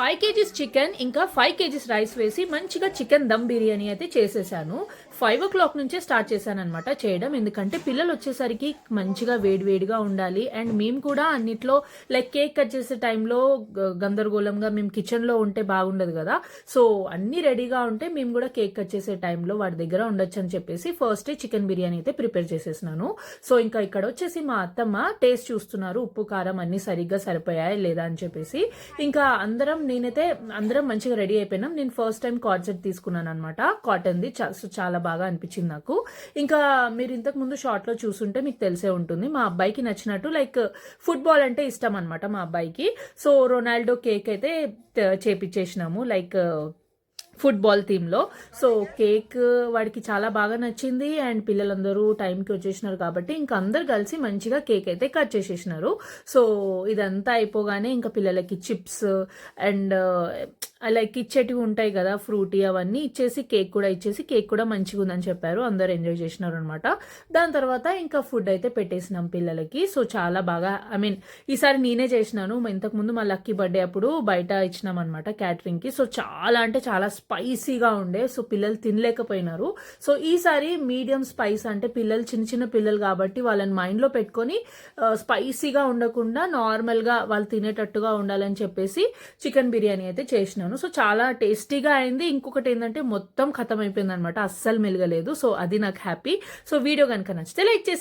5 kgs chicken ఇంకా 5 kgs rice వేసి మంచిగా చికెన్ దమ్ బిర్యానీ అయితే చేసేసాను. 5 o'clock నుంచే స్టార్ట్ చేశాననమాట చేయడం. ఎందుకంటే పిల్లలు వచ్చేసరికి మంచిగా వేడివేడిగా ఉండాలి. అండ్ మేము కూడా అన్నిట్లో లైక్ కేక్ కట్ చేసే టైంలో గందరగోళంగా మేము కిచెన్లో ఉంటే బాగుండదు కదా. సో అన్నీ రెడీగా ఉంటే మేము కూడా కేక్ కట్ చేసే టైంలో వాడి దగ్గర ఉండొచ్చు అని చెప్పేసి ఫస్ట్ చికెన్ బిర్యానీ అయితే ప్రిపేర్ చేసేసినాను. సో ఇంకా ఇక్కడ వచ్చేసి మా అత్తమ్మ టేస్ట్ చూస్తున్నారు, ఉప్పు కారం అన్నీ సరిగ్గా సరిపోయాయి లేదా అని చెప్పేసి. ఇంకా అందరం మంచిగా రెడీ అయిపోయినాం. నేను ఫస్ట్ టైం కార్డ్ సెట్ తీసుకున్నాను అనమాట, కాటన్ది. చాలా బాగా అనిపించింది నాకు. ఇంకా మీరు ఇంతకు ముందు షార్ట్ లో చూసుంటే మీకు తెలిసే ఉంటుంది, మా అబ్బాయికి నచ్చినట్టు లైక్ ఫుట్బాల్ అంటే ఇష్టం అనమాట మా అబ్బాయికి. సో రొనాల్డో కేక్ అయితే చేపించేసినాము లైక్ ఫుట్బాల్ థీమ్లో. సో కేక్ వాడికి చాలా బాగా నచ్చింది. అండ్ పిల్లలందరూ టైంకి వచ్చేసినారు కాబట్టి ఇంకా అందరు కలిసి మంచిగా కేక్ అయితే కట్ చేసేసినారు. సో ఇదంతా అయిపోగానే ఇంకా పిల్లలకి చిప్స్ అండ్ లైక్ ఇచ్చేటివి ఉంటాయి కదా, ఫ్రూటీ అవన్నీ ఇచ్చేసి కేక్ కూడా మంచిగా ఉందని చెప్పారు. అందరు ఎంజాయ్ చేసినారు అనమాట. దాని తర్వాత ఇంకా ఫుడ్ అయితే పెట్టేసినాం పిల్లలకి. సో చాలా బాగా ఈసారి నేనే చేసినాను. ఇంతకుముందు మా లక్కీ బర్త్డే అప్పుడు బయట ఇచ్చినాం అనమాట క్యాటరింగ్కి. సో చాలా అంటే చాలా స్పైసీగా ఉండే. సో పిల్లలు తినలేకపోయినారు. సో ఈసారి మీడియం స్పైస్, అంటే పిల్లలు చిన్న పిల్లలు కాబట్టి వాళ్ళని మైండ్లో పెట్టుకొని స్పైసీగా ఉండకుండా నార్మల్గా వాళ్ళు తినేటట్టుగా ఉండాలని చెప్పేసి చికెన్ బిర్యానీ అయితే చేసినాను. సో చాలా టేస్టీగా అయింది. ఇంకొకటి ఏంటంటే మొత్తం ఖతం అయిపోయింది అనమాట, అస్సలు మెలగలేదు. సో అది నాకు హ్యాపీ. సో వీడియో కనుక నచ్చితే లైక్ చేసి